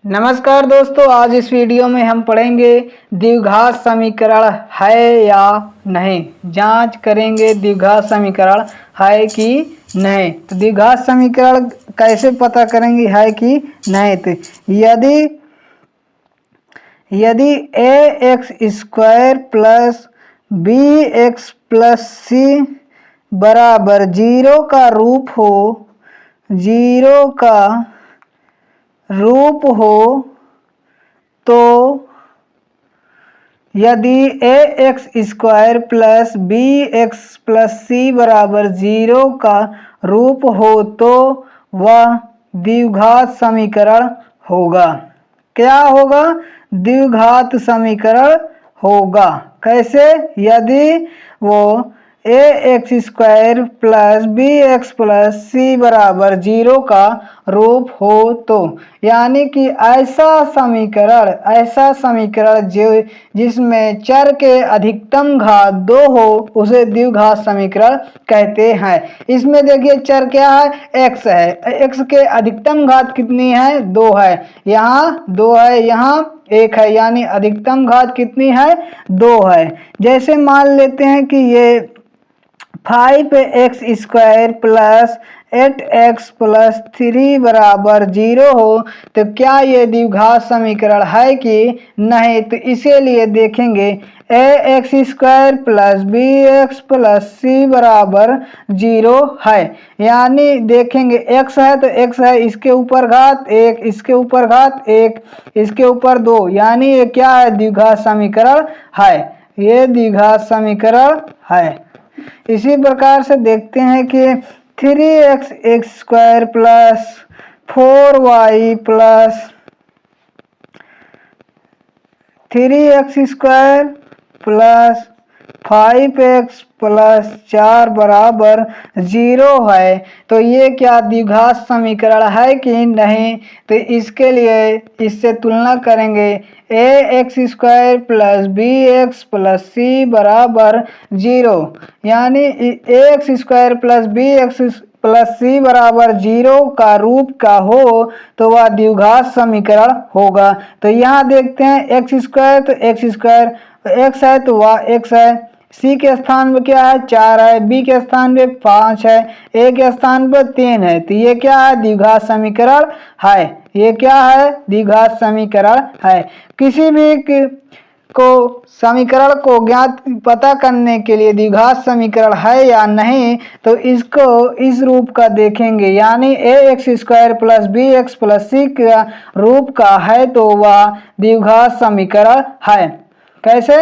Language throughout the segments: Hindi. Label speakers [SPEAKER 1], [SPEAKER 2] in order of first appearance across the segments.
[SPEAKER 1] नमस्कार दोस्तों, आज इस वीडियो में हम पढ़ेंगे द्विघात समीकरण है या नहीं। जांच करेंगे द्विघात समीकरण है कि नहीं। तो द्विघात समीकरण कैसे पता करेंगे है कि नहीं। तो यदि a x square plus b x plus c बराबर जीरो का रूप हो तो यदि a x square plus b x plus c बराबर जीरो का रूप हो तो वह द्विघात समीकरण होगा। क्या होगा? द्विघात समीकरण होगा। कैसे? यदि वो a x square plus b x plus c बराबर जीरो का रूप हो तो, यानी कि ऐसा समीकरण जिसमें चर के अधिकतम घात 2 हो उसे द्विघात समीकरण कहते हैं। इसमें देखिए चर क्या है? x है। x के अधिकतम घात कितनी है? 2 है। यहाँ 2 है, यहाँ 1 है, यानी अधिकतम घात कितनी है? 2 है। जैसे मान लेते हैं कि ये 5x square plus 8x plus 3 बराबर 0 हो तो क्या ये द्विघात समीकरण है कि नहीं। तो इसीलिए देखेंगे a x square plus b x plus c बराबर 0 है, यानी देखेंगे x है तो x है, इसके ऊपर घात 1, इसके ऊपर घात 1, इसके ऊपर 2, यानी ये क्या है? द्विघात समीकरण है। ये द्विघात समीकरण है। इसी प्रकार से देखते हैं कि 3x square plus 4y plus 3x square plus 5x plus 4 बराबर 0 है। तो ये क्या द्विघात समीकरण है कि नहीं। तो इसके लिए इससे तुलना करेंगे a x square plus b x plus c बराबर 0, यानी a x square plus b x plus c बराबर 0 का रूप का हो तो वह द्विघात समीकरण होगा। तो यहाँ देखते हैं एक्स स्क्वायर तो एक्स स्क्वायर, एक्स है तो वह एक्स है, सी के स्थान पर क्या है? 4 है, बी के स्थान पे 5 है, ए के स्थान पर 3 है। तो ये क्या है? द्विघात समीकरण है। ये क्या है? द्विघात समीकरण है। किसी भी समीकरण को पता करने के लिए द्विघात समीकरण है या नहीं तो इसको इस रूप का देखेंगे, यानी a x square plus b x plus c का रूप का है तो वह द्विघात समीकरण है। कैसे?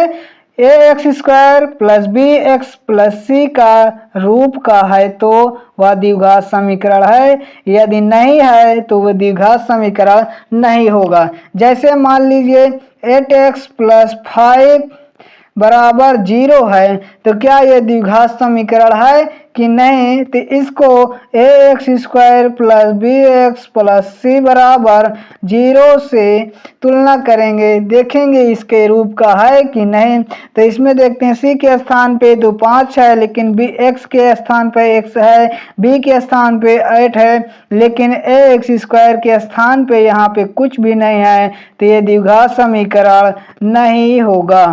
[SPEAKER 1] A x square plus b x plus c का रूप का है तो वह द्विघात समीकरण है। यदि नहीं है तो वह द्विघात समीकरण नहीं होगा। जैसे मान लीजिए 8x प्लस 5 बराबर 0 है तो क्या यह द्विघात समीकरण है कि नहीं। तो इसको a x square plus b x plus c बराबर 0 से तुलना करेंगे, देखेंगे इसके रूप का है कि नहीं। तो इसमें देखते हैं सी के स्थान पे तो 5 है, लेकिन बी एक्स के स्थान पे x है, बी के स्थान पे 8 है, लेकिन ए एक्स स्क्वायर के स्थान पे यहाँ पे कुछ भी नहीं है। तो ये द्विघात समीकरण नहीं होगा।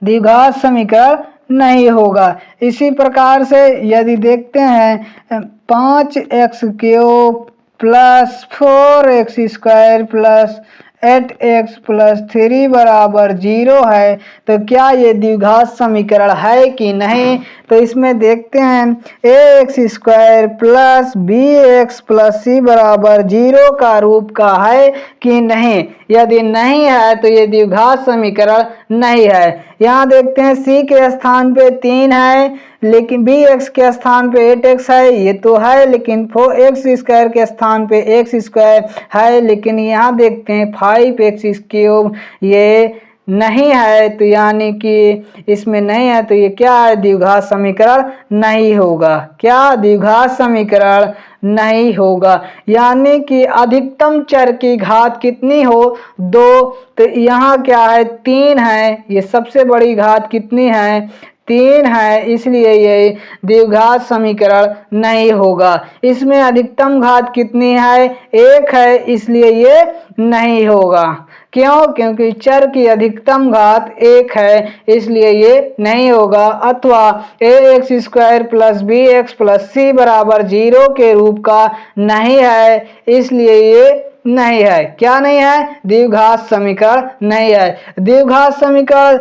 [SPEAKER 1] द्विघात समीकरण नहीं होगा। इसी प्रकार से यदि देखते हैं 5x cube plus 4x square plus 8x plus 3 बराबर 0 है तो क्या ये द्विघात समीकरण है कि नहीं। तो इसमें देखते हैं a x square plus b x plus c बराबर 0 का रूप का है कि नहीं। यदि नहीं है तो ये द्विघात समीकरण नहीं है। यहाँ देखते हैं सी के स्थान पे 3 है, लेकिन बी एक्स के स्थान पे 8x है, ये तो है, लेकिन 4x स्क्वायर के स्थान पे x स्क्वायर है, लेकिन यहाँ देखते हैं 5x क्यूब ये नहीं है। तो यानी कि इसमें नहीं है तो ये क्या है? द्विघात समीकरण नहीं होगा। क्या? द्विघात समीकरण नहीं होगा। यानी कि अधिकतम चर की घात कितनी हो? 2। तो यहाँ क्या है? 3 है। ये सबसे बड़ी घात कितनी है? 3 है, इसलिए ये द्विघात समीकरण नहीं होगा। इसमें अधिकतम घात कितनी है? 1 है, इसलिए ये नहीं होगा। क्यों? क्योंकि चर की अधिकतम घात 1 है, इसलिए ये नहीं होगा। अथवा ax² plus bx plus c बराबर 0 के रूप का नहीं है, इसलिए ये नहीं है। क्या नहीं है? द्विघात समीकरण नहीं है। द्विघात समीकरण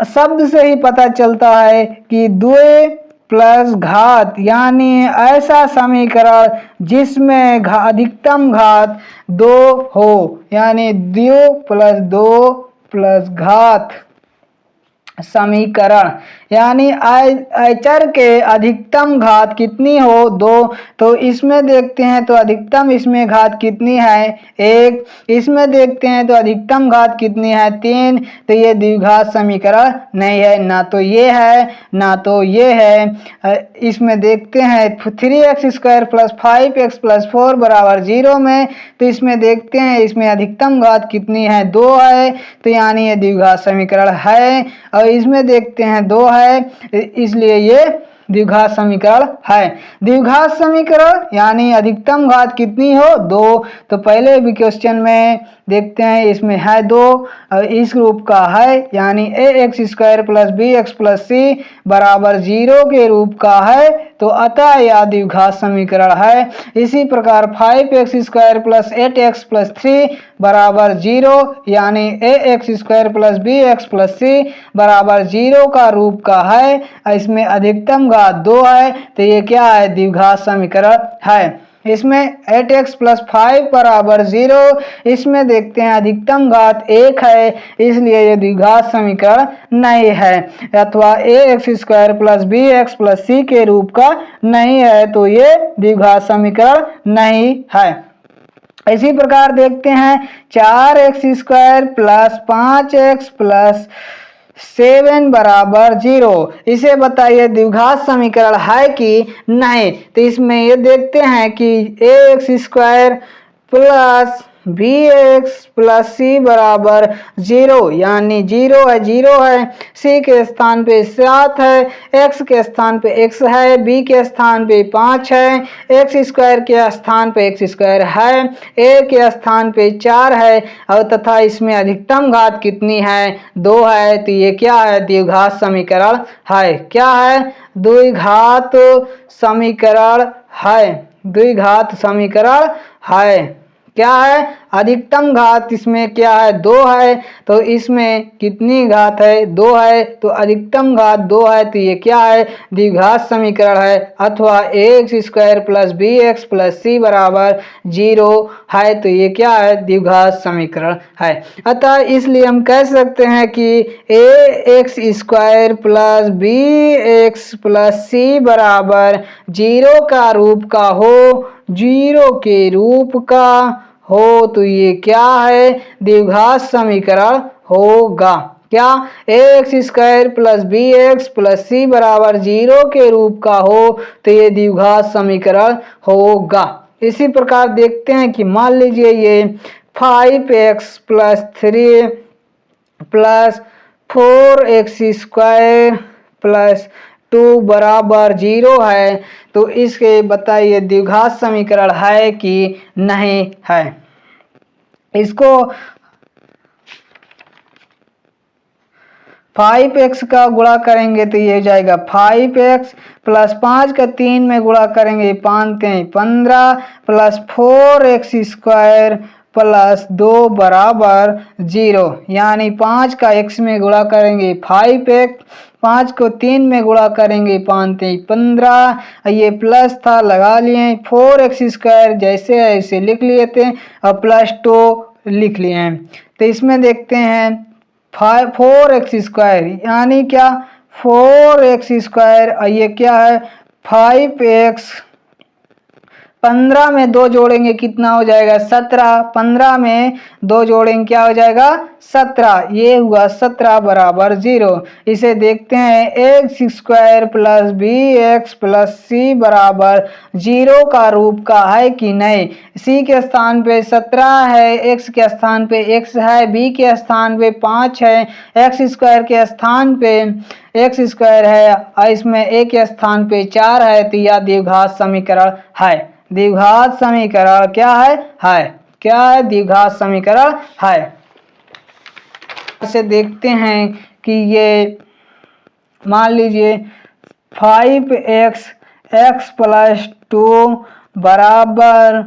[SPEAKER 1] शब्द से ही पता चलता है कि द्वि प्लस घात, यानी ऐसा समीकरण जिसमें अधिकतम घात 2 हो, यानी द्वि प्लस 2 प्लस घात समीकरण, यानी चर के अधिकतम घात कितनी हो? 2। तो इसमें देखते हैं तो अधिकतम इसमें घात कितनी है? 1। इसमें देखते हैं तो अधिकतम घात कितनी है? 3। तो ये द्विघात समीकरण नहीं है, ना तो ये है ना तो ये है। इसमें देखते हैं 3x² प्लस 5x प्लस 4 बराबर 0 में, तो इसमें देखते हैं इसमें अधिकतम घात कितनी है? 2 है, तो यानी ये द्विघात समीकरण है। और इसमें देखते हैं 2 है, इसलिए ये द्विघात समीकरण है। द्विघात समीकरण यानी अधिकतम घात कितनी हो? 2। तो पहले भी क्वेश्चन में देखते हैं इसमें है 2, इस रूप का है, यानी ax² plus bx plus c बराबर 0 के रूप का है, तो अतः यह द्विघात समीकरण है। इसी प्रकार 5x² प्लस 8x प्लस 3 बराबर 0, यानी ax² plus bx plus c बराबर 0 का रूप का है, इसमें अधिकतम घात 2 है, तो ये क्या है? द्विघात समीकरण है। इसमें 8x प्लस 5 बराबर 0, इसमें देखते हैं अधिकतम घात 1 है, इसलिए ये द्विघात समीकरण नहीं है। अथवा ax² plus bx plus c के रूप का नहीं है, तो ये द्विघात समीकरण नहीं है। इसी प्रकार देखते हैं 4x² प्लस 5x प्लस 7 बराबर 0, इसे बताइए द्विघात समीकरण है कि नहीं। तो इसमें ये देखते हैं कि ax² plus bx plus c बराबर 0, यानी 0 है 0 है, c के स्थान पे 7 है, x के स्थान पे x है, b के स्थान पे 5 है, x² के स्थान पे x² है, a के स्थान पे 4 है, और तथा इसमें अधिकतम घात कितनी है? 2 है, तो ये क्या है? द्विघात समीकरण है। क्या है? द्विघात समीकरण है। द्विघात समीकरण है। क्या है? अधिकतम घात इसमें क्या है? 2 है, तो इसमें कितनी घात है? 2 है, तो अधिकतम घात 2 है, तो ये क्या है? द्विघात समीकरण है। अथवा ax² plus bx plus c बराबर 0 है, तो ये क्या है? द्विघात समीकरण है। अतः इसलिए हम कह सकते हैं कि ax² plus bx plus c बराबर 0 का रूप का हो, 0 के रूप का हो, तो ये क्या है? द्विघात समीकरण होगा। क्या? ax² plus bx plus c बराबर 0 के रूप का हो, तो ये द्विघात समीकरण होगा। इसी प्रकार देखते हैं कि मान लीजिए ये 5x plus 3 plus 4x² plus 2 बराबर 0 है, तो इसके बताइए द्विघात समीकरण है कि नहीं है। इसको 5x का गुणा करेंगे तो ये हो जाएगा 5x प्लस 5 का 3 में गुणा करेंगे 5 3 15 प्लस 4x² प्लस 2 बराबर 0, यानी 5 का x में गुणा करेंगे 5x, 5 को 3 में गुणा करेंगे 5 3 15, ये प्लस था लगा लिए, 4x² जैसे है इसे लिख लिए थे और प्लस 2 लिख लिए हैं। तो इसमें देखते हैं 4x² यानी क्या? 4x² और ये क्या है? 5x 15 में 2 जोड़ेंगे कितना हो जाएगा 17, 15 में 2 जोड़ेंगे क्या हो जाएगा 17, ये हुआ 17 बराबर 0। इसे देखते हैं x square plus b x plus c बराबर 0 का रूप का है कि नहीं। सी के स्थान पे 17 है, एक्स के स्थान पे x है, बी के स्थान पे 5 है, एक्स स्क्वायर के स्थान पे एक्स स्क्वायर है और इसमें ए के स्थान पे 4 है, तो यह द्विघात समीकरण है। द्विघात समीकरण क्या है क्या है द्विघात समीकरण है। ऐसे देखते हैं कि ये मान लीजिए 5x x प्लस 2 बराबर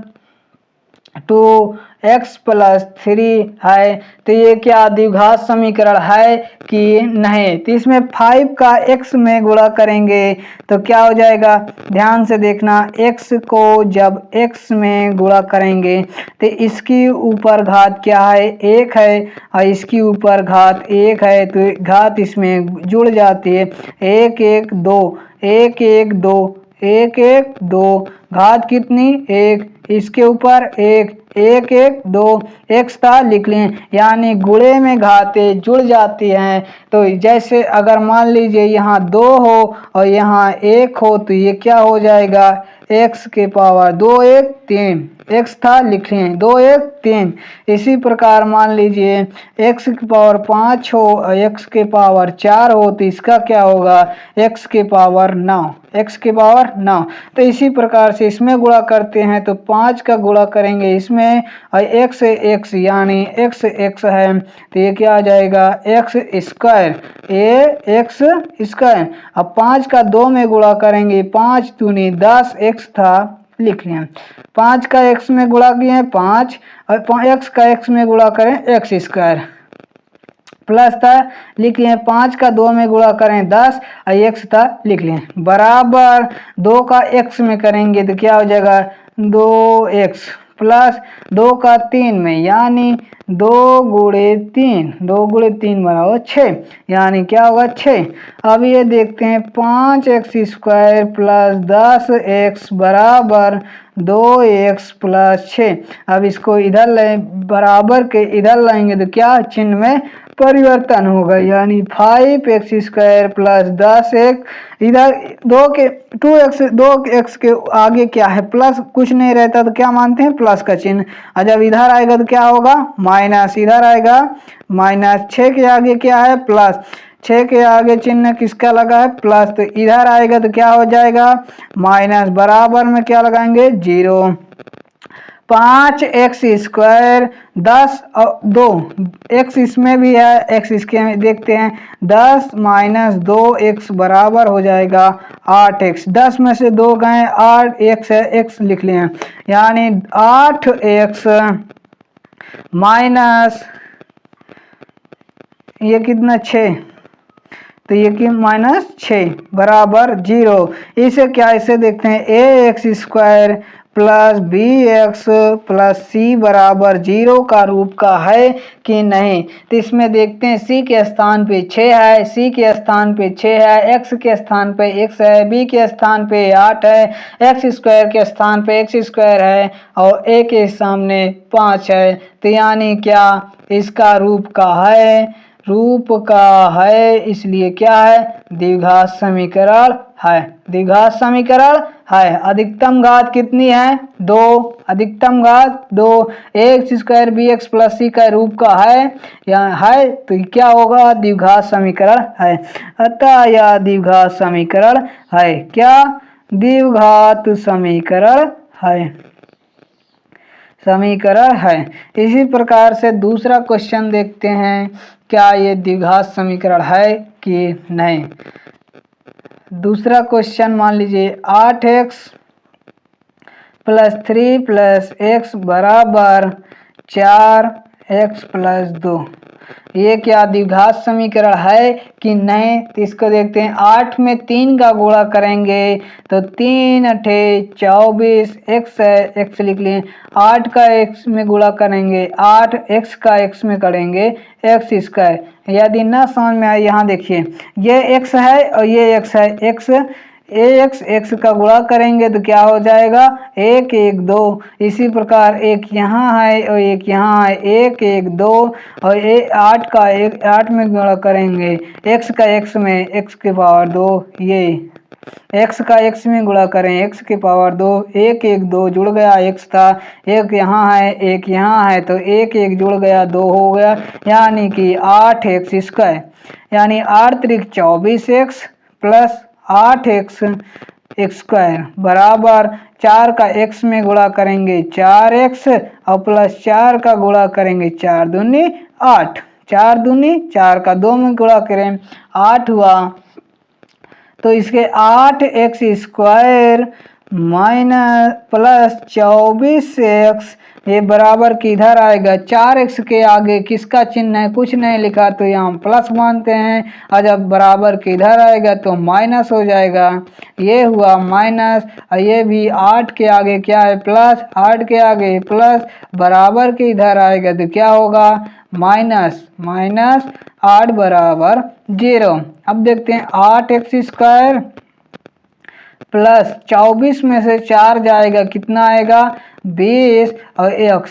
[SPEAKER 1] 2x प्लस 3 है, तो ये क्या द्विघात समीकरण है कि नहीं। तो इसमें 5 का x में गुणा करेंगे तो क्या हो जाएगा, ध्यान से देखना, x को जब x में गुणा करेंगे तो इसकी ऊपर घात क्या है 1 है और इसकी ऊपर घात 1 है, तो घात इसमें जुड़ जाती है 1 1 2 1 1 2 1 1 2 घात कितनी 1, इसके ऊपर 1 1 1 2 x था लिख लें, यानी गुणे में घातें जुड़ जाती हैं। तो जैसे अगर मान लीजिए यहाँ 2 हो और यहाँ 1 हो तो ये क्या हो जाएगा x के पावर 2 1 3, x था लिख लें 2 1 3। इसी प्रकार मान लीजिए x की पावर 5 हो और x के पावर 4 हो तो इसका क्या होगा x के पावर 9, x के पावर 9। तो इसी प्रकार से इसमें गुणा करते हैं तो 5 का गुणा करेंगे इसमें और x x यानी x x है तो ये क्या आ जाएगा x स्क्वायर, ये x स्क्वायर। अब 5 का 2 में गुणा करेंगे 5 दूनी 10 x था लिख लें, 5 का x में गुणा किए 5 और x का x में गुणा करें x स्क्वायर प्लस था लिख लें, 5 का 2 में गुणा करें 10 और x था लिख लें बराबर 2 का x में करेंगे तो क्या हो जाएगा 2x प्लस 2 का 3 में यानी 2 गुणे 3 बराबर 6, यानी क्या होगा 6। अब ये देखते हैं 5x स्क्वायर प्लस 10x बराबर 2x प्लस 6। अब इसको इधर ले बराबर के इधर लाएंगे तो क्या चिन्ह में परिवर्तन होगा, यानी 5x स्क्वायर प्लस 10x इधर 2x के आगे क्या है प्लस, कुछ नहीं रहता तो क्या मानते हैं प्लस का चिन्ह, और जब इधर आएगा तो क्या होगा माइनस, इधर आएगा माइनस, 6 के आगे क्या है प्लस, 6 के आगे चिन्ह किसका लगा है प्लस, तो इधर आएगा तो क्या हो जाएगा माइनस, बराबर में क्या लगाएंगे 0। 5x स्क्वायर 10 और 2 x इसमें भी है x इसके में देखते हैं 10 माइनस 2x बराबर हो जाएगा 8x, 10 में से 2 गए 8x है x लिख लें, यानी 8x माइनस ये कितना 6, तो ये कि माइनस 6 बराबर 0। इसे क्या इसे देखते हैं ax square plus b x plus c बराबर 0 का रूप का है कि नहीं। तो इसमें देखते हैं सी के स्थान पे 6 है, सी के स्थान पे 6 है, एक्स के स्थान पे x है, बी के स्थान पे 8 है, एक्स स्क्वायर के स्थान पे x स्क्वायर है और a के सामने 5 है। तो यानी क्या इसका रूप का है इसलिए क्या है द्विघात समीकरण है, द्विघात समीकरण है। अधिकतम घात कितनी है 2, अधिकतम घात 2, x square b x plus c का रूप का है या है तो क्या होगा द्विघात समीकरण है, अतः यह द्विघात समीकरण है। क्या द्विघात समीकरण है। इसी प्रकार से दूसरा क्वेश्चन देखते हैं क्या ये द्विघात समीकरण है कि नहीं। दूसरा क्वेश्चन मान लीजिए 8x प्लस 3 प्लस x बराबर 4x प्लस 2, ये क्या द्विघात समीकरण है कि नहीं। तो इसको देखते हैं 8 में 3 का गुणा करेंगे तो 3 अठे 24 x है x लिख लें, 8 का x में गुणा करेंगे 8, x का x में करेंगे x स्क्वायर। यदि ना समझ में आए यहाँ देखिए ये x है और ये x है, x एक्स एक्स का गुणा करेंगे तो क्या हो जाएगा 1 1 2। इसी प्रकार एक यहाँ है और एक यहाँ है 1 1 2 और 8 का 8 में गुणा करेंगे x का x में x के पावर 2, ये x का x में गुणा करें x के पावर 2, 1 1 2 जुड़ गया x था, एक यहाँ है एक यहाँ है तो 1 1 जुड़ गया 2 हो गया, यानी कि 8x स्क्वायर, यानी 8 त्रिक 24x प्लस 8x स्क्वायर बराबर 4 का x में गुणा करेंगे 4x और प्लस 4 का गुणा करेंगे 4 दूनी 8, 4 दूनी 4 का 2 में गुणा करें 8 हुआ, तो इसके 8x square minus plus 24x ये बराबर किधर आएगा 4x के आगे किसका चिन्ह है, कुछ नहीं लिखा तो यहाँ प्लस मानते हैं, और जब बराबर किधर आएगा तो माइनस हो जाएगा, ये हुआ माइनस, और ये भी 8 के आगे क्या है प्लस, 8 के आगे प्लस बराबर के इधर आएगा तो क्या होगा माइनस, माइनस 8 बराबर 0। अब देखते हैं 8x स्क्वायर प्लस 24 में से 4 जाएगा कितना आएगा 20 और x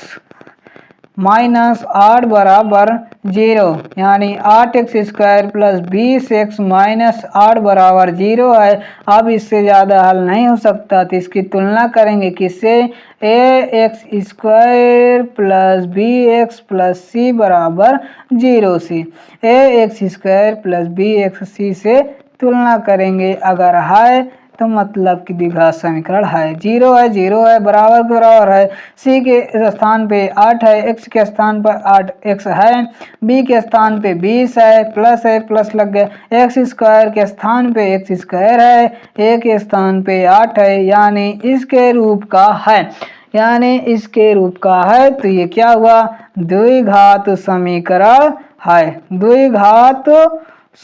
[SPEAKER 1] माइनस 8 बराबर 0, यानी 8x square plus 20x minus 8 बराबर 0 है। अब इससे ज़्यादा हल नहीं हो सकता तो इसकी तुलना करेंगे किससे, ax square plus bx plus c बराबर 0 से, ax square plus bx c से तुलना करेंगे, अगर है तो मतलब कि द्विघात समीकरण है, 0 है 0 है बराबर के बराबर है, c के स्थान पे 8 है, x के स्थान पर 8x है, b के स्थान पे 20 है प्लस लग गया, x स्क्वायर के स्थान पे x स्क्वायर है, a के स्थान पे 8 है, यानी इसके रूप का है, यानी इसके रूप का है, तो ये क्या हुआ द्विघात समीकरण है, द्विघात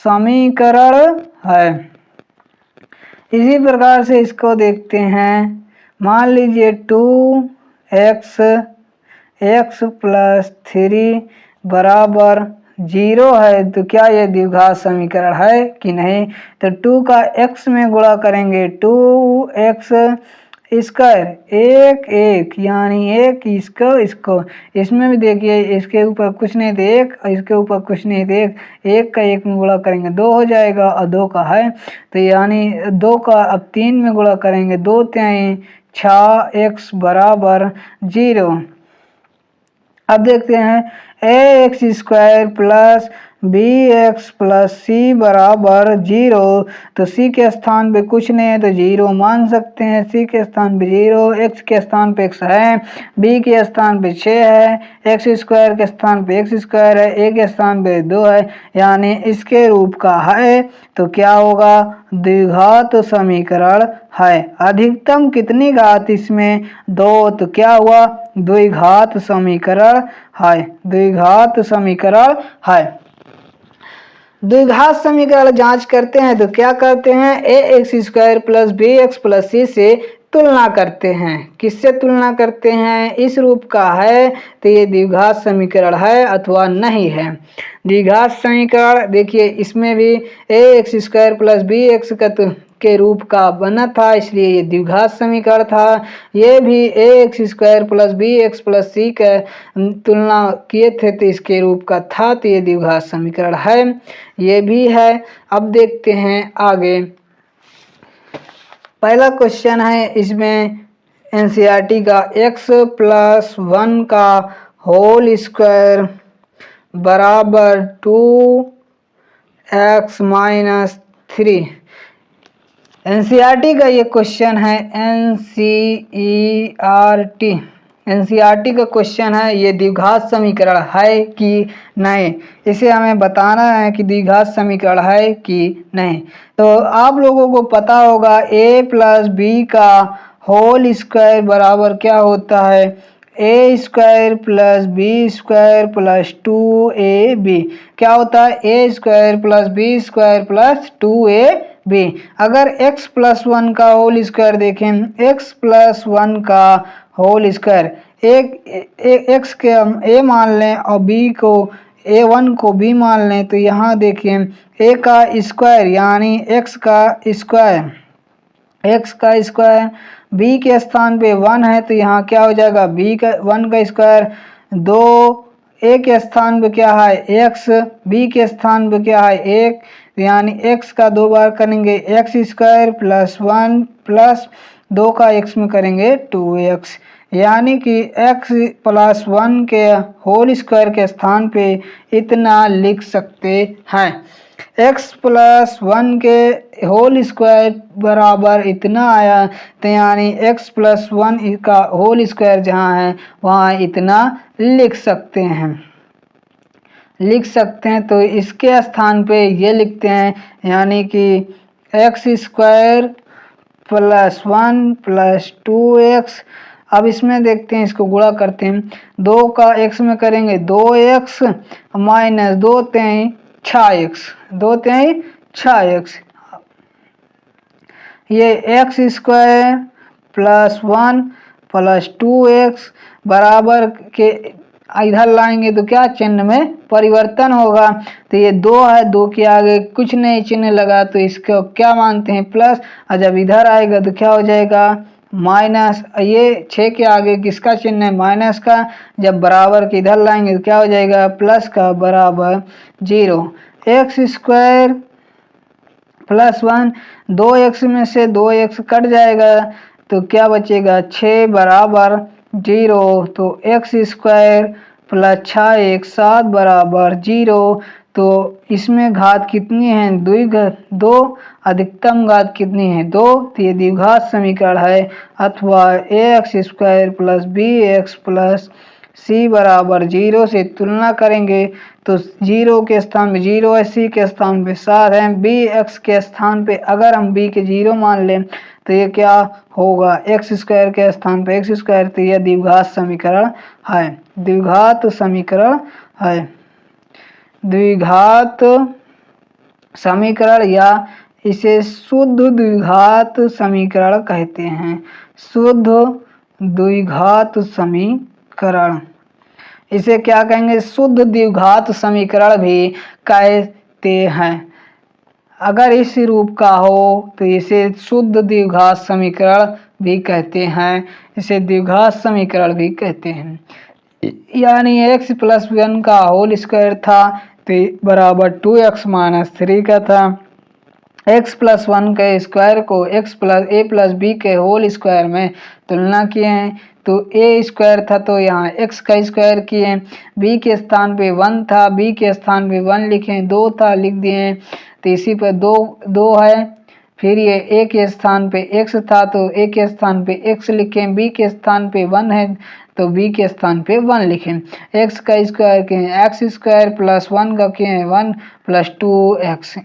[SPEAKER 1] समीकरण है। इसी प्रकार से इसको देखते हैं, मान लीजिए 2x प्लस 3 बराबर 0 है, तो क्या ये द्विघात समीकरण है कि नहीं, तो 2 का x में गुणा करेंगे 2x स्क्वायर 1 1, यानी एक इसको इसमें भी देखिए इसके ऊपर कुछ नहीं थे 1 और इसके ऊपर कुछ नहीं थे 1 का 1 में गुणा करेंगे 2 हो जाएगा और 2 का है, तो यानी 2 का अब 3 में गुणा करेंगे 2 3 6x बराबर 0। अब देखते हैं ax square plus bx plus c बराबर 0, तो c के स्थान पे कुछ नहीं है तो 0 मान सकते हैं, c के स्थान पे 0, x के स्थान पे x है, b के स्थान पे 6 है, x स्क्वायर के स्थान पे x स्क्वायर है, a के स्थान पे 2 है, यानी इसके रूप का है, तो क्या होगा द्विघात समीकरण है। अधिकतम कितनी घात इसमें 2, तो क्या हुआ द्विघात समीकरण है, द्विघात समीकरण है। द्विघात समीकरण जांच करते हैं तो क्या करते हैं ax square plus bx plus c से तुलना करते हैं, किससे तुलना करते हैं, इस रूप का है तो ये द्विघात समीकरण है अथवा नहीं है। द्विघात समीकरण देखिए इसमें भी ax स्क्वायर प्लस bx के रूप का बना था, इसलिए ये द्विघात समीकरण था। ये भी ax square plus bx plus c का तुलना किए थे तो इसके रूप का था, तो ये द्विघात समीकरण है, ये भी है। अब देखते हैं आगे, पहला क्वेश्चन है इसमें एनसीईआरटी का x प्लस 1 का होल स्क्वायर बराबर 2x माइनस 3। एनसीईआरटी का ये क्वेश्चन है, एनसीईआरटी का क्वेश्चन है, ये द्विघात समीकरण है कि नहीं, इसे हमें बताना है कि द्विघात समीकरण है कि नहीं। तो आप लोगों को पता होगा a प्लस बी का होल स्क्वायर बराबर क्या होता है, a square plus b square plus 2ab, क्या होता है a square plus b square plus 2ab। अगर x प्लस 1 का होल स्क्वायर देखें, x प्लस 1 का होल स्क्वायर, एक x के हम a मान लें और b को a1 को b मान लें, तो यहाँ देखिए a का स्क्वायर यानी x का स्क्वायर एक्स का स्क्वायर, बी के स्थान पे 1 है तो यहाँ क्या हो जाएगा बी का 1 का स्क्वायर, 2 ए के स्थान पे क्या है एक्स, बी के स्थान पे क्या है 1, यानी एक्स का 2 बार करेंगे एक्स स्क्वायर प्लस 1 प्लस 2 का एक्स में करेंगे 2x, यानी कि x प्लस 1 के होल स्क्वायर के स्थान पे इतना लिख सकते हैं। x प्लस 1 के होल स्क्वायर बराबर इतना आया, तो यानी x प्लस 1 का होल स्क्वायर जहाँ है वहाँ इतना लिख सकते हैं। तो इसके स्थान पे ये लिखते हैं, यानी कि x square plus 1 plus 2x। अब इसमें देखते हैं, इसको गुणा करते हैं, 2 का x में करेंगे 2x माइनस 2 तेई 6x, ये x square plus 1 plus 2x बराबर के इधर लाएंगे तो क्या चिन्ह में परिवर्तन होगा, तो ये 2 है, 2 के आगे कुछ नहीं चिन्ह लगा तो इसको क्या मानते हैं प्लस, और जब इधर आएगा तो क्या हो जाएगा माइनस, ये 6 के आगे किसका चिन्ह है माइनस का, जब बराबर के इधर लाएंगे तो क्या हो जाएगा प्लस का बराबर 0। एक्स स्क्वायर प्लस 1, 2x में से 2x कट जाएगा तो क्या बचेगा 6 बराबर 0, तो एक्स स्क्वायर प्लस 6x 7 बराबर 0। तो इसमें घात कितनी है 2, अधिकतम घात कितनी है 2, तो ये द्विघात समीकरण है, अथवा ax square plus bx plus c बराबर 0 से तुलना करेंगे तो 0 के स्थान पे 0 है, c के स्थान पे 7 है, bx के स्थान पे अगर हम b के 0 मान लें तो ये क्या होगा एक्स स्क्वायर के स्थान पे एक्स स्क्वायर, तो यह द्विघात समीकरण है। द्विघात समीकरण या इसे शुद्ध द्विघात समीकरण कहते हैं। शुद्ध द्विघात समीकरण, इसे क्या कहेंगे शुद्ध द्विघात समीकरण भी कहते हैं। अगर इस रूप का हो तो इसे शुद्ध द्विघात समीकरण भी कहते हैं, इसे द्विघात समीकरण भी कहते हैं। यानी x प्लस 1 का होल स्क्वायर था तो बराबर 2x माइनस 3 का था, x प्लस 1 के स्क्वायर को x plus a plus b के होल स्क्वायर में तुलना किए हैं तो a स्क्वायर था तो यहाँ x का स्क्वायर किए, b के स्थान पे 1 था, b के स्थान पे 1 लिखे, 2 था लिख दिए, तो इसी पर 2 है, फिर ये a के स्थान पे x था तो a के स्थान पे x लिखें, b के स्थान पे 1 है तो b के स्थान पे 1 लिखें, x का स्क्वायर के एक्स स्क्वायर प्लस 1 का के 1 plus 2x,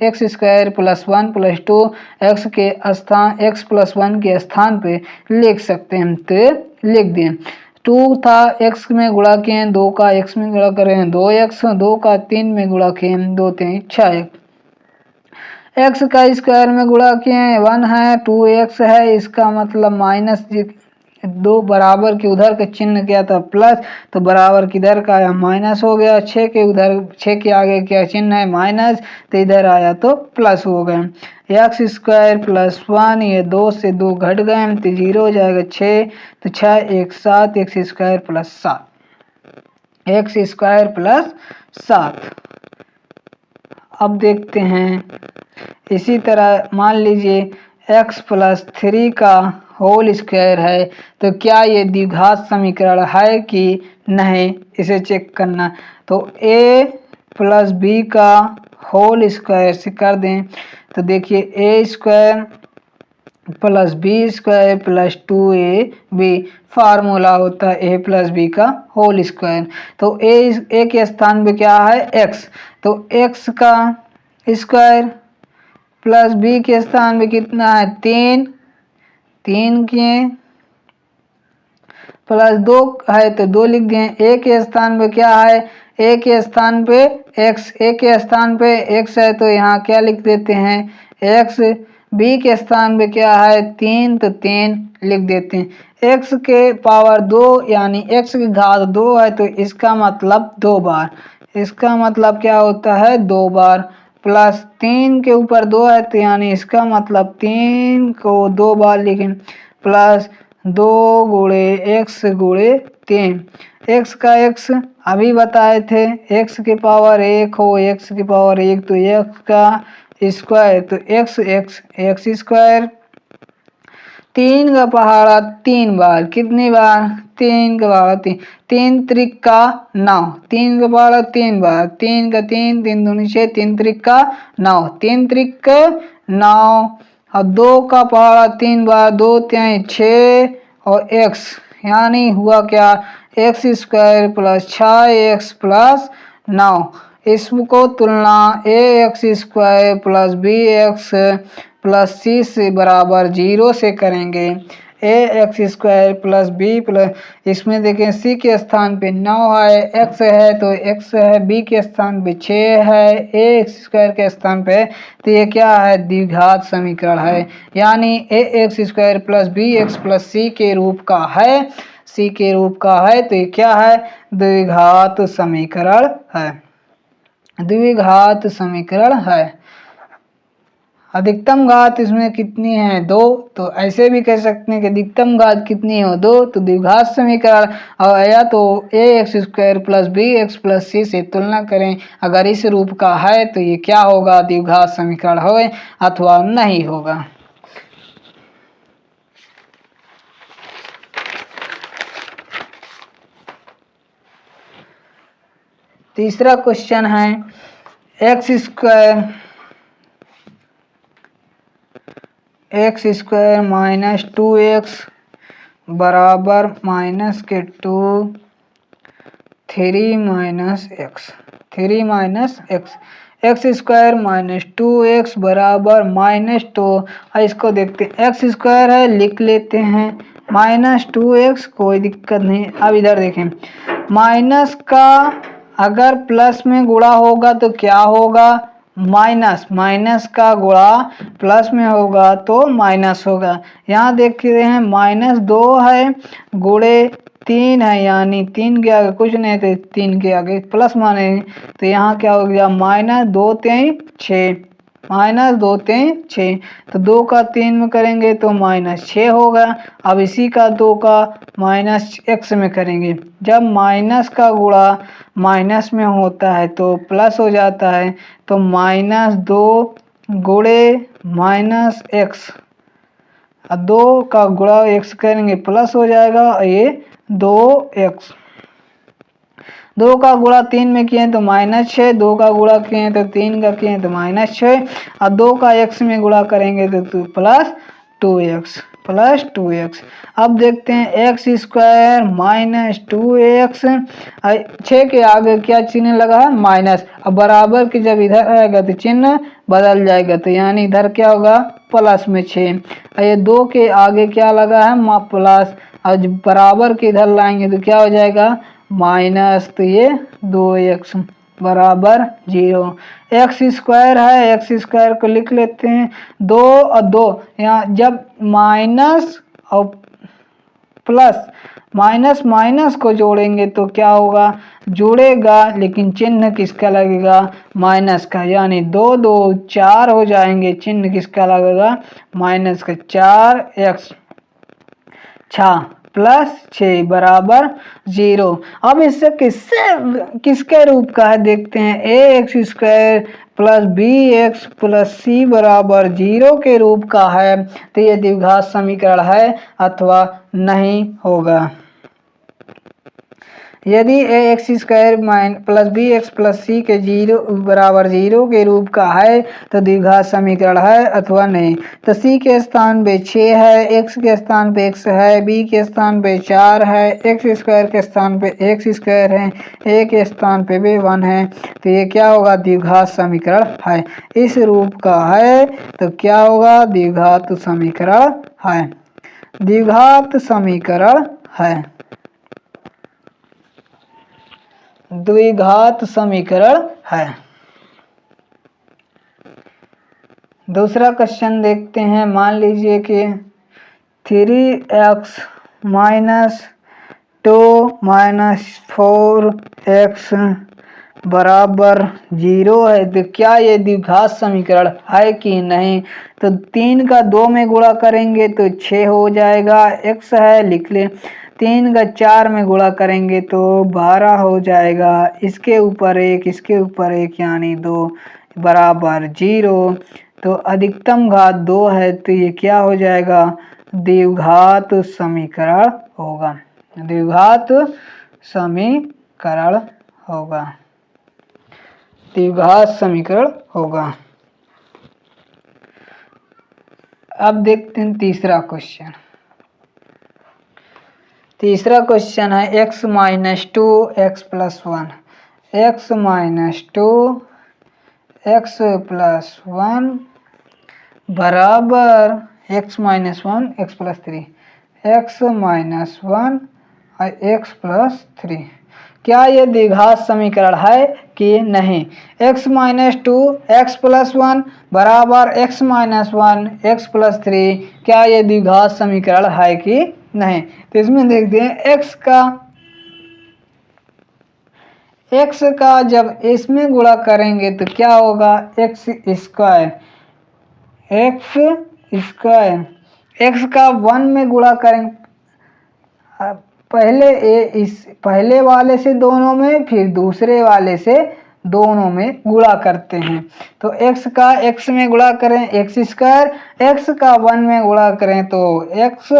[SPEAKER 1] x square plus 1 plus 2 x के स्थान x प्लस 1 के स्थान पे लिख सकते हैं, तो लिख दिए। 2 था x में गुणा किए, 2 का x में गुणा करें 2x, 2 का 3 में गुणा किए 2 3 6x, x का स्क्वायर में गुणा किए 1 है, 2x है, इसका मतलब माइनस 2 बराबर के उधर का चिन्ह क्या था प्लस, तो बराबर किधर का आया माइनस हो गया, 6 के आगे क्या चिन्ह है माइनस, तो इधर आया तो प्लस हो गए। एक्स स्क्वायर प्लस 1, ये 2 से 2 घट गए तो 0 हो जाएगा 6, तो 6 1 7 x square plus 7, x square plus 7। अब देखते हैं इसी तरह मान लीजिए x प्लस 3 का होल स्क्वायर है तो क्या ये द्विघात समीकरण है कि नहीं, इसे चेक करना। तो a प्लस b का होल स्क्वायर से कर दें तो देखिए a square plus b square plus 2ab formula होता है a प्लस b का होल स्क्वायर, तो a के स्थान पे क्या है x, तो x का स्क्वायर प्लस b के स्थान पे कितना है 3 किए प्लस 2 है तो 2 लिख दिए, a के स्थान पे क्या है a के स्थान पे x, a के स्थान पे x है तो यहाँ क्या लिख देते हैं x, b के स्थान पे क्या है 3 तो 3 लिख देते हैं, x के पावर 2 यानी x की घात 2 है तो इसका मतलब 2 बार, इसका मतलब क्या होता है 2 बार, प्लस 3 के ऊपर 2 है तो यानी इसका मतलब 3 को 2 बार लिखें प्लस 2 गुणे एक्स गुणे 3। एक्स का एक्स अभी बताए थे, एक्स की पावर 1 हो एक्स की पावर 1 तो एक्स का स्क्वायर तो एक्स एक्स एक्स स्क्वायर। 3 का पहाड़ा 3 बार, कितनी बार 3 का पहाड़ा 3, 3 त्रिका 9, 3 का पहाड़ा 3 बार, 3 का 3 3 दूनी 6, 3 त्रिका 9, 3 त्रिक 9 और 2 का पहाड़ा 3 बार, 2 3 6 और एक्स यानी हुआ क्या x square plus 6x plus 9। इसको तुलना a x square plus b x plus c से बराबर 0 से करेंगे। A x square plus b plus इसमें देखें सी के स्थान पे 9 है, एक्स है तो एक्स है, बी के स्थान पे 6 है, ए एक्स स्क्वायर के स्थान पे तो ये क्या है द्विघात समीकरण है, यानी a x square plus b x plus c के रूप का है, सी के रूप का है तो ये क्या है द्विघात समीकरण है, द्विघात समीकरण है। अधिकतम घात इसमें कितनी है 2, तो ऐसे भी कह सकते हैं कि अधिकतम घात कितनी हो 2 तो द्विघात समीकरण। और या तो a x square plus b x plus c से तुलना करें, अगर इस रूप का है तो ये क्या होगा द्विघात समीकरण हो अथवा नहीं होगा। तीसरा क्वेश्चन है एक्स स्क्वायर माइनस 2x बराबर माइनस के 2 3 minus x, 3 minus x, x square minus 2x बराबर माइनस 2, इसको देखते हैं एक्स स्क्वायर है लिख लेते हैं माइनस 2x कोई दिक्कत नहीं। अब इधर देखें माइनस का अगर प्लस में गुणा होगा तो क्या होगा माइनस, माइनस का गुणा प्लस में होगा तो माइनस होगा। यहाँ देख रहे हैं माइनस 2 है गुणे 3 है यानी 3 के आगे कुछ नहीं तो 3 के आगे प्लस माने तो यहाँ क्या हो गया माइनस 2 3 6, माइनस 2 3 6 तो 2 का 3 में करेंगे तो माइनस 6 होगा। अब इसी का 2 का माइनस एक्स में करेंगे, जब माइनस का गुणा माइनस में होता है तो प्लस हो जाता है तो माइनस 2 गुणे माइनस एक्स, 2 का गुणा एक्स करेंगे प्लस हो जाएगा ये 2x, 2 का गुणा 3 में किए तो माइनस 6, 2 का गुणा किए तो 3 का किए तो माइनस 6 और 2 का x में गुणा करेंगे तो प्लस 2x प्लस 2x। अब देखते हैं एक्स स्क्वायर माइनस 2x, 6 के आगे क्या चिन्ह लगा है माइनस, अब बराबर की जब इधर आएगा तो चिन्ह बदल जाएगा तो यानी इधर क्या होगा प्लस में 6, ये 2 के आगे क्या लगा है प्लस, और बराबर के इधर लाएंगे तो क्या हो जाएगा माइनस, तो ये 2x बराबर 0। एक्स स्क्वायर है, एक्स स्क्वायर को लिख लेते हैं 2 और 2, यहाँ जब माइनस और प्लस माइनस माइनस को जोड़ेंगे तो क्या होगा जुड़ेगा लेकिन चिन्ह किसका लगेगा माइनस का, यानी 2 2 4 हो जाएंगे, चिन्ह किसका लगेगा माइनस का, 4x 6 प्लस 6 बराबर 0। अब इससे किसके रूप का है देखते हैं, a x square plus b x plus c बराबर 0 के रूप का है तो ये द्विघात समीकरण है अथवा नहीं होगा। यदि a x square plus b x plus c के 0 बराबर 0 के रूप का है तो द्विघात समीकरण है अथवा नहीं। तो सी के स्थान पे 6 है, एक्स के स्थान पे x है, बी के स्थान पे 4 है, एक्स स्क्वायर के स्थान पे एक्स स्क्वायर है, ए के स्थान पे भी 1 है तो ये क्या होगा द्विघात समीकरण है। इस रूप का है तो क्या होगा द्विघात समीकरण है, द्विघात समीकरण है, द्विघात समीकरण है। दूसरा क्वेश्चन देखते हैं, मान लीजिए कि 3x माइनस 2 माइनस 4x बराबर 0 है तो क्या ये द्विघात समीकरण है कि नहीं। तो 3 का 2 में गुणा करेंगे तो 6 हो जाएगा, x है लिख ले। 3 का 4 में गुणा करेंगे तो 12 हो जाएगा, इसके ऊपर 1 इसके ऊपर 1 यानी 2 बराबर 0। तो अधिकतम घात 2 है तो ये क्या हो जाएगा, द्विघात समीकरण होगा, द्विघात समीकरण होगा, द्विघात समीकरण होगा। अब देखते हैं तीसरा क्वेश्चन। तीसरा क्वेश्चन है x minus 2 x plus 1, x minus 2 x plus 1 बराबर x minus 1 x plus 3, x minus 1 x plus 3। क्या ये द्विघात समीकरण है कि नहीं। x माइनस 2 x प्लस 1 बराबर x माइनस 1 x प्लस 3, क्या ये द्विघात समीकरण है कि नहीं। तो इसमें देखते हैं x का जब इसमें गुणा करेंगे तो क्या होगा, x स्क्वायर x का 1 में गुणा करेंगे, पहले वाले से दोनों में फिर दूसरे वाले से दोनों में गुणा करते हैं। तो x का x में गुणा करें x स्क्वायर, x का 1 में गुणा करें तो x,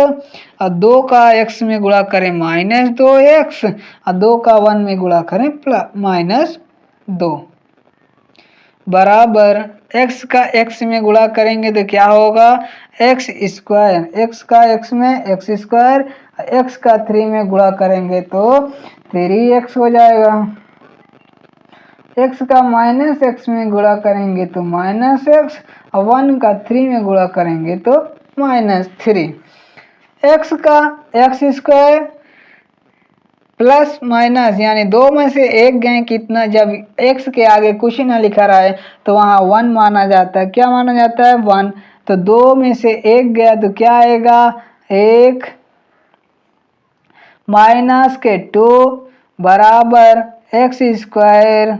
[SPEAKER 1] और 2 का x में गुणा करें माइनस 2x, और 2 का 1 में गुणा करें माइनस 2 बराबर x का x में गुणा करेंगे तो क्या होगा, x स्क्वायर, x का x में x स्क्वायर, x का 3 में गुणा करेंगे तो 3x हो जाएगा, x का माइनस x में गुणा करेंगे तो माइनस x, और 1 का 3 में गुणा करेंगे तो माइनस 3। x का x स्क्वायर प्लस माइनस यानी 2 में से 1 गए कितना, जब x के आगे कुछ ना लिखा रहा है तो वहाँ 1 माना जाता है। क्या माना जाता है, 1। तो 2 में से 1 गया तो क्या आएगा, 1 माइनस के 2 बराबर x स्क्वायर,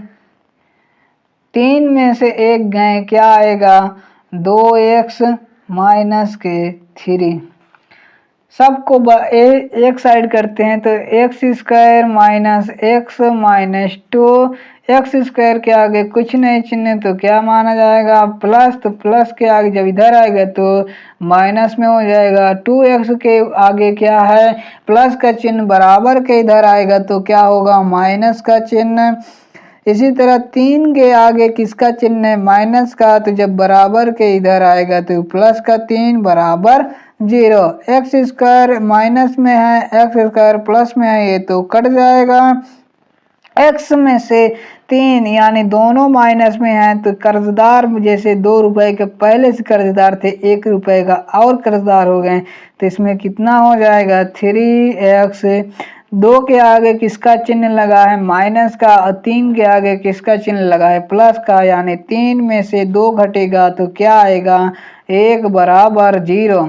[SPEAKER 1] 3 में से 1 गए क्या आएगा, 2x माइनस के 3। सबको एक साइड करते हैं तो x square minus x minus 2, x square के आगे कुछ नहीं चिन्ह तो क्या माना जाएगा, प्लस। तो प्लस के आगे जब इधर आएगा तो माइनस में हो जाएगा। 2x के आगे क्या है, प्लस का चिन्ह, बराबर के इधर आएगा तो क्या होगा, माइनस का चिन्ह। इसी तरह 3 के आगे किसका चिन्ह है, माइनस का, तो जब बराबर के इधर आएगा तो प्लस का 3 बराबर 0। एक्स स्क्वायर माइनस में है, एक्स स्क्वायर प्लस में है, ये तो कट जाएगा। x में से 3 यानी दोनों माइनस में हैं तो कर्जदार जैसे 2 रुपए के पहले से कर्जदार थे, 1 रुपए का और कर्जदार हो गए, तो इसमें कितना हो जाएगा, 3x। 2 के आगे किसका चिन्ह लगा है, माइनस का, और 3 के आगे किसका चिन्ह लगा है, प्लस का, यानी 3 में से 2 घटेगा तो क्या आएगा, 1 बराबर 0।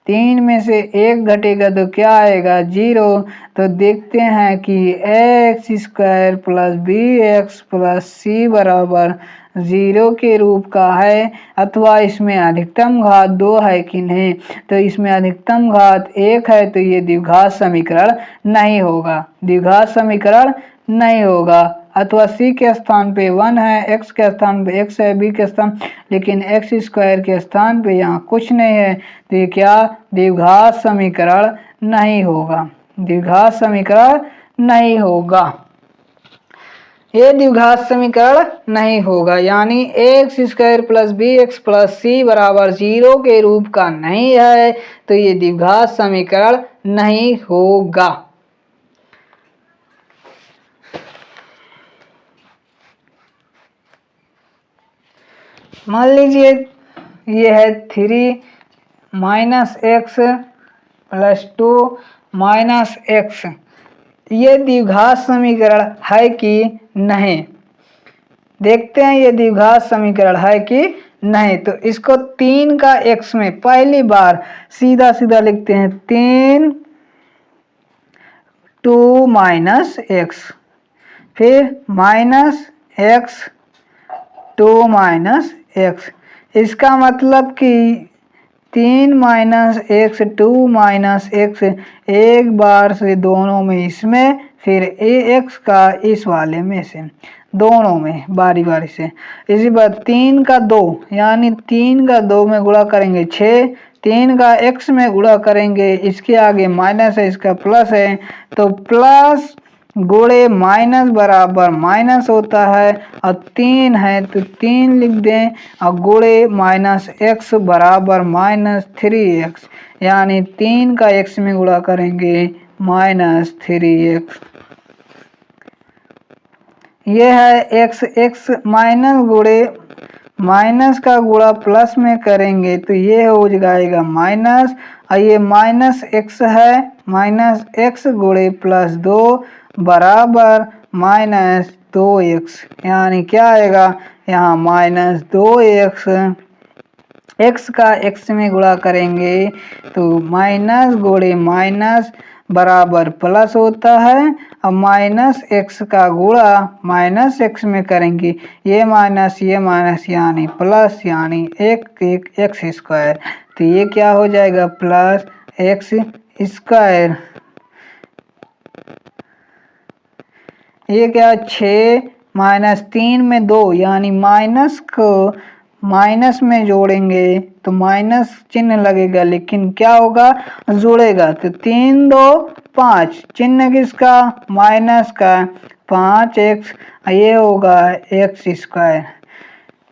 [SPEAKER 1] 3 में से 1 घटेगा तो क्या आएगा, 0। तो देखते हैं कि x square plus b x plus c बराबर 0 के रूप का है अथवा इसमें अधिकतम घात 2 है कि नहीं। तो इसमें अधिकतम घात 1 है तो ये द्विघात समीकरण नहीं होगा, द्विघात समीकरण नहीं होगा। अथवा सी के स्थान पे 1 है, एक्स के स्थान पे x है, बी के स्थान, लेकिन एक्स स्क्वायर के स्थान पे यहाँ कुछ नहीं है, तो ये क्या द्विघात समीकरण नहीं होगा, द्विघात समीकरण नहीं होगा, ये द्विघात समीकरण नहीं होगा। यानी x square plus b x plus c बराबर 0 के रूप का नहीं है तो ये द्विघात समीकरण नहीं होगा। मान लीजिए ये है 3 minus x plus 2 minus x, ये द्विघात समीकरण है कि नहीं, देखते हैं ये द्विघात समीकरण है कि नहीं। तो इसको 3 का x में पहली बार सीधा सीधा लिखते हैं, 3 2 माइनस एक्स, फिर माइनस एक्स 2 माइनस एक्स। इसका मतलब कि 3 माइनस एक्स 2 माइनस एक्स एक बार से दोनों में इसमें, फिर एक्स का इस वाले में से, दोनों में बारी बारी से। इसी बात 3 का 2 यानी 3 का 2 में गुणा करेंगे 6, 3 का x में गुणा करेंगे, इसके आगे माइनस है इसका प्लस है, तो प्लस गुणे माइनस बराबर माइनस होता है, और 3 है तो 3 लिख दें, और गुणे माइनस एक्स बराबर माइनस 3x, यानी 3 का x में गुणा करेंगे माइनस 3x। ये है x माइनस गुणे माइनस का गुणा प्लस में करेंगे तो ये हो जाएगा माइनस, और ये माइनस एक्स है, माइनस एक्स गुणे प्लस 2 बराबर माइनस 2x, यानी क्या आएगा यहाँ माइनस 2x। x का x में गुणा करेंगे तो माइनस गुणे माइनस बराबर प्लस होता है, और माइनस एक्स का गुणा माइनस एक्स में करेंगे, ये माइनस यानी प्लस, यानी एक एक्स स्क्वायर, तो ये क्या हो जाएगा प्लस एक्स स्क्वायर। ये क्या 6 माइनस 3 में 2 यानी माइनस को माइनस में जोड़ेंगे तो माइनस चिन्ह लगेगा, लेकिन क्या होगा जुड़ेगा, तो 3 2 5, चिन्ह किसका माइनस का 5x, ये होगा एक्स स्क्वायर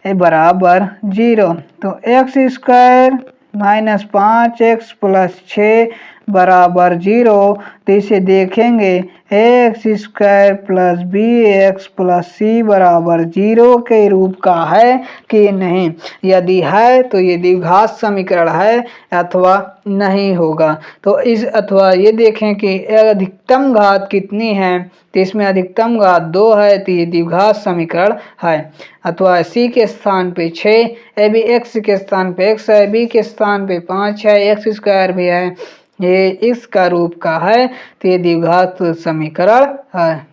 [SPEAKER 1] ये बराबर 0, तो x square minus 5x plus 6 बराबर 0, तो इसे देखेंगे x square plus b x plus c बराबर 0 के रूप का है कि नहीं। यदि है तो ये द्विघात समीकरण है अथवा नहीं होगा। तो इस अथवा ये देखें कि अधिकतम घात कितनी है, तो इसमें अधिकतम घात 2 है, तो ये द्विघात समीकरण है। अथवा सी के स्थान पे 6, ए बी एक्स के स्थान पे x है, बी के स्थान पे 5 है, एक्स स्क्वायर भी है, ये इसका रूप का है, तो ये द्विघात समीकरण है,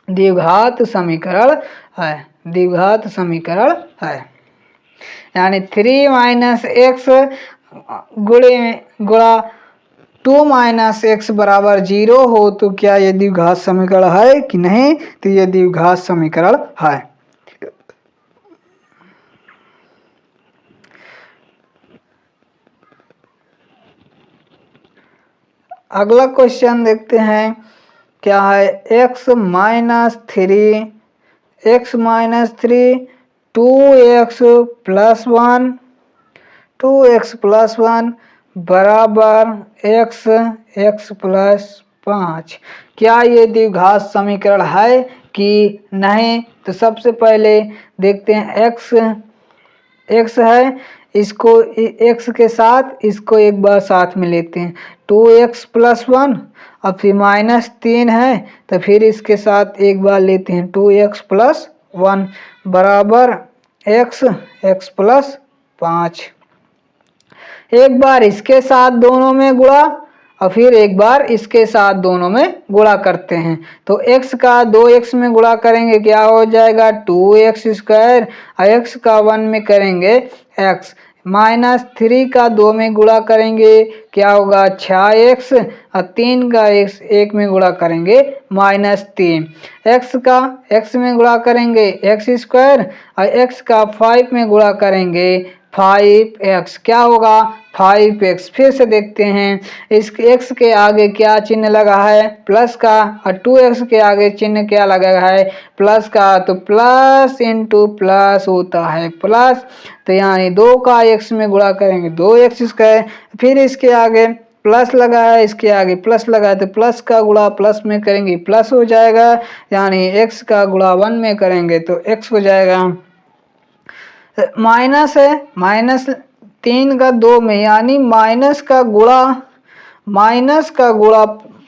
[SPEAKER 1] द्विघात समीकरण है, द्विघात समीकरण है। यानी 3 माइनस एक्स गुणा 2 माइनस एक्स बराबर 0 हो तो क्या ये द्विघात समीकरण है कि नहीं, तो ये द्विघात समीकरण है। अगला क्वेश्चन देखते हैं क्या है, x माइनस 3 2x प्लस 1 बराबर x प्लस 5, क्या ये द्विघात समीकरण है कि नहीं। तो सबसे पहले देखते हैं x है, इसको x के साथ इसको एक बार साथ में लेते हैं, 2x प्लस 1, और फिर माइनस 3 है तो फिर इसके साथ एक बार लेते हैं 2x प्लस 1 बराबर x प्लस 5। एक बार इसके साथ दोनों में गुणा और फिर एक बार इसके साथ दोनों में गुणा करते हैं, तो x का 2x में गुणा करेंगे क्या हो जाएगा 2x स्क्वायर, और x का 1 में करेंगे x, माइनस 3 का 2 में गुणा करेंगे क्या होगा 6x, और 3 का x 1 में गुणा करेंगे माइनस 3, x का x में गुणा करेंगे x स्क्वायर, और x का 5 में गुणा करेंगे 5x, क्या होगा 5x। फिर से देखते हैं इस x के आगे क्या चिन्ह लगा है प्लस का, और 2x के आगे चिन्ह क्या लगा है प्लस का, तो प्लस इंटू प्लस होता है प्लस, तो यानी 2 का x में गुणा करेंगे 2x स्क्वायर, फिर इसके आगे प्लस लगा है इसके आगे प्लस लगा है तो प्लस का गुणा प्लस में करेंगे प्लस हो जाएगा, यानी x का गुणा 1 में करेंगे तो x हो जाएगा। माइनस है, माइनस 3 का 2 में यानी माइनस का गुणा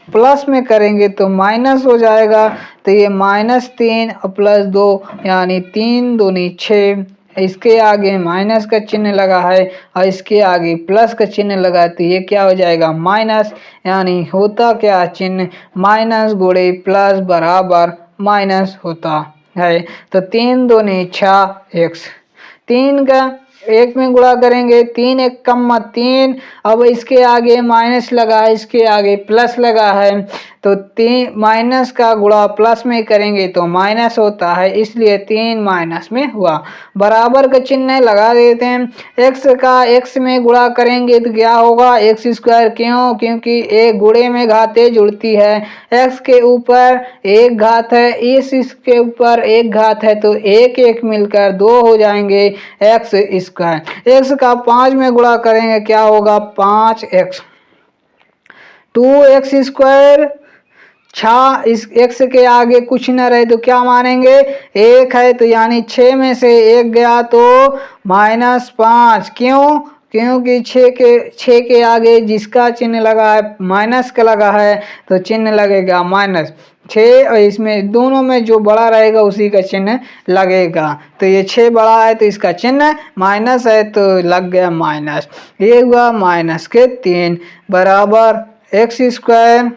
[SPEAKER 1] प्लस में करेंगे तो माइनस हो जाएगा, तो ये माइनस 3 और प्लस 2 यानी 3 दूनी 6, इसके आगे माइनस का चिन्ह लगा है और इसके आगे प्लस का चिन्ह लगा है, तो ये क्या हो जाएगा माइनस, यानी होता क्या चिन्ह माइनस गुणे प्लस बराबर माइनस होता है, तो 3 दूनी 6 एक्स। 3 का 1 में गुणा करेंगे, 3 1 कम 3। अब इसके आगे माइनस लगा है, इसके आगे प्लस लगा है, तो 3 माइनस का गुणा प्लस में करेंगे तो माइनस होता है, इसलिए 3 माइनस में हुआ। बराबर का चिन्ह लगा देते हैं। एक्स का एक्स में गुणा करेंगे तो क्या होगा, एक्स स्क्वायर। क्यों? क्योंकि एक गुणे में घातें जुड़ती है। एक्स के ऊपर एक घात है, इसके ऊपर एक घात है, तो एक एक मिलकर 2 हो जाएंगे एक्स स्क्वायर। एक्स का 5 में गुणा करेंगे क्या होगा, 5x। 2x स्क्वायर, 6 इस x के आगे कुछ न रहे तो क्या मानेंगे, 1 है, तो यानी 6 में से 1 गया तो -5। क्यों? क्योंकि 6 के आगे जिसका चिन्ह लगा है माइनस का लगा है, तो चिन्ह लगेगा -6, और इसमें दोनों में जो बड़ा रहेगा उसी का चिन्ह लगेगा। तो ये 6 बड़ा है तो इसका चिन्ह माइनस है, तो लग गया माइनस। ये हुआ -3 बराबर x square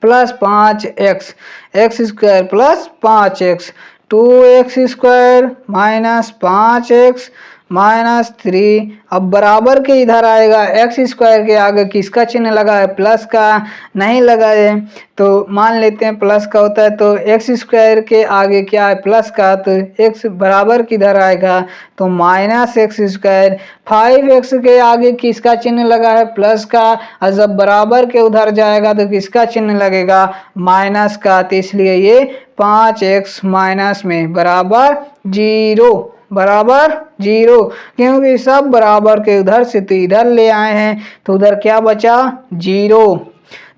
[SPEAKER 1] plus 5x, x square plus 5x। 2x square minus 5x minus 3। अब बराबर के इधर आएगा, एक्स स्क्वायर के आगे किसका चिन्ह लगा है, प्लस का, नहीं लगा है तो मान लेते हैं प्लस का होता है, तो एक्स स्क्वायर के आगे क्या है, प्लस का, तो एक्स बराबर किधर आएगा, तो -x स्क्वायर। 5x के आगे किसका चिन्ह लगा है, प्लस का, और जब बराबर के उधर जाएगा तो किसका चिन्ह लगेगा, माइनस का, तो इसलिए ये 5x माइनस में बराबर 0, बराबर 0। क्योंकि सब बराबर के उधर से तो इधर ले आए हैं, तो उधर क्या बचा, 0।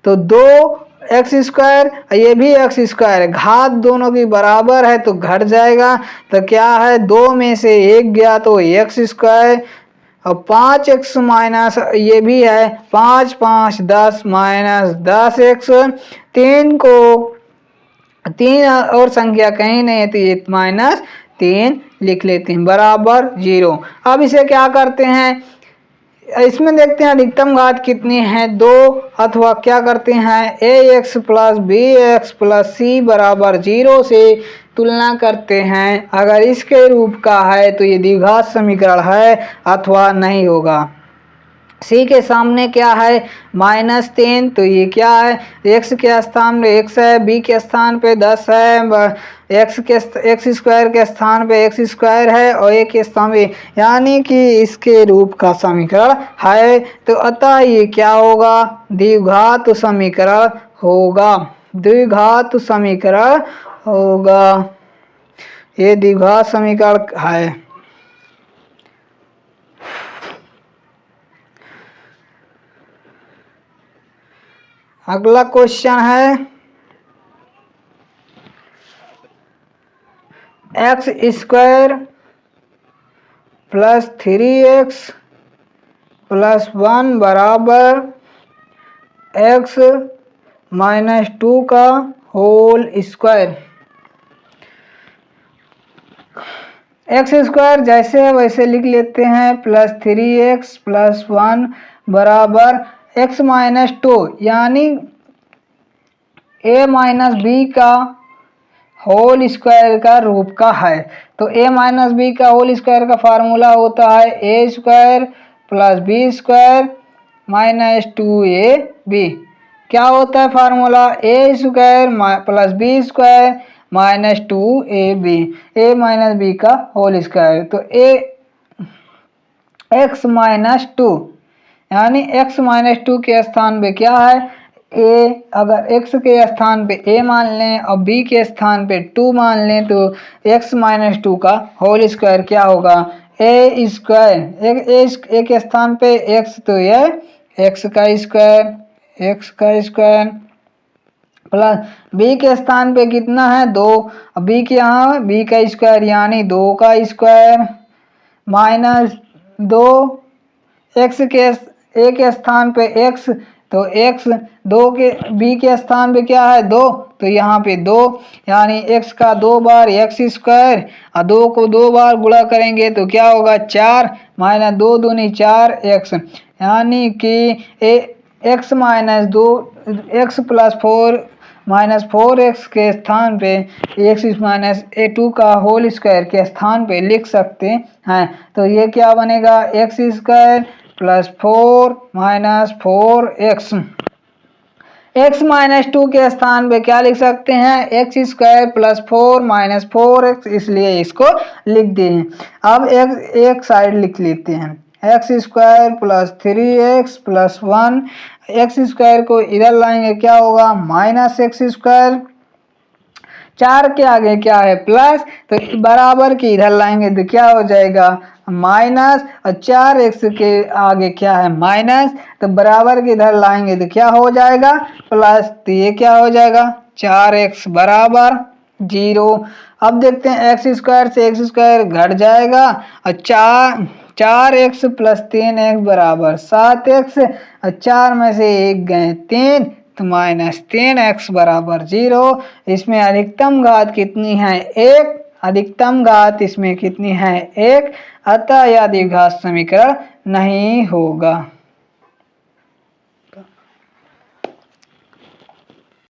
[SPEAKER 1] तो 2x स्क्वायर, ये भी x स्क्वायर है, घात दोनों की बराबर है तो घट जाएगा, तो क्या है, 2 में से 1 गया तो x स्क्वायर। और 5x माइनस ये भी है, 5 5 10 माइनस 10x। 3 को 3 और संख्या कहीं नहीं है तो ये -3 लिख लेते हैं बराबर 0। अब इसे क्या करते हैं, इसमें देखते हैं अधिकतम घात कितनी है, 2, अथवा क्या करते हैं, ax plus bx plus c बराबर 0 से तुलना करते हैं। अगर इसके रूप का है तो ये द्विघात समीकरण है अथवा नहीं होगा। c के सामने क्या है, -3, तो ये क्या है, x के स्थान पे x है, b के स्थान पे 10 है, x स्क्वायर के स्थान पे x स्क्वायर है, और a के स्थान पे, यानी कि इसके रूप का समीकरण है। तो अतः ये क्या होगा, द्विघात समीकरण होगा, द्विघात समीकरण होगा, ये द्विघात समीकरण है। अगला क्वेश्चन है, x square plus 3x plus 1 बराबर x माइनस 2 का होल स्क्वायर। एक्स स्क्वायर जैसे है वैसे लिख लेते हैं, प्लस 3x प्लस 1 बराबर x माइनस 2, यानी a माइनस बी का होल स्क्वायर का रूप का है। तो a माइनस बी का होल स्क्वायर का फार्मूला होता है a square plus b square minus 2ab। क्या होता है formula, a square plus b square minus 2ab, a minus b का होल स्क्वायर। तो x माइनस 2, यानी x माइनस 2 के स्थान पे क्या है, a, अगर x के स्थान पे a मान लें और b के स्थान पे 2 मान लें, तो x माइनस 2 का होल स्क्वायर क्या होगा, a स्क्वायर, a के स्थान पे x, तो यह x का स्क्वायर प्लस b के स्थान पे कितना है 2, b के यहाँ b का स्क्वायर यानी 2 का स्क्वायर माइनस 2, x के a के स्थान पे x, तो x 2 के b के स्थान पे क्या है 2, तो यहाँ पे 2, यानी x का 2 बार x स्क्वायर और 2 को 2 बार गुणा करेंगे तो क्या होगा 4 माइनस 2 दूनी 4x, यानी कि x minus 2 x plus 4 minus 4x के स्थान पे x माइनस a2 का होल स्क्वायर के स्थान पे लिख सकते हैं। तो ये क्या बनेगा, x square plus 4 minus 4x। x minus 2 के स्थान पे क्या लिख सकते हैं, x square plus 4 minus 4x, इसलिए इसको लिख दिए। अब एक साइड लिख लेते हैं, x square plus 3x plus 1। X square को इधर लाएंगे क्या होगा, माइनस एक्स स्क्वायर, 4 के आगे क्या है प्लस, तो बराबर के इधर लाएंगे तो क्या हो जाएगा माइनस, और 4x के आगे क्या है माइनस, तो बराबर के इधर लाएंगे तो क्या हो जाएगा प्लस, तो ये क्या हो जाएगा 4x बराबर 0। अब देखते हैं एक्स स्क्वायर से एक्स स्क्वायर घट जाएगा और 4x प्लस 3x बराबर 7x, और 4 में से 1 गए 3, तो माइनस 3x बराबर 0। इसमें अधिकतम घात कितनी है 1, अधिकतम घात इसमें कितनी है 1, अतः यह द्विघात समीकरण नहीं होगा।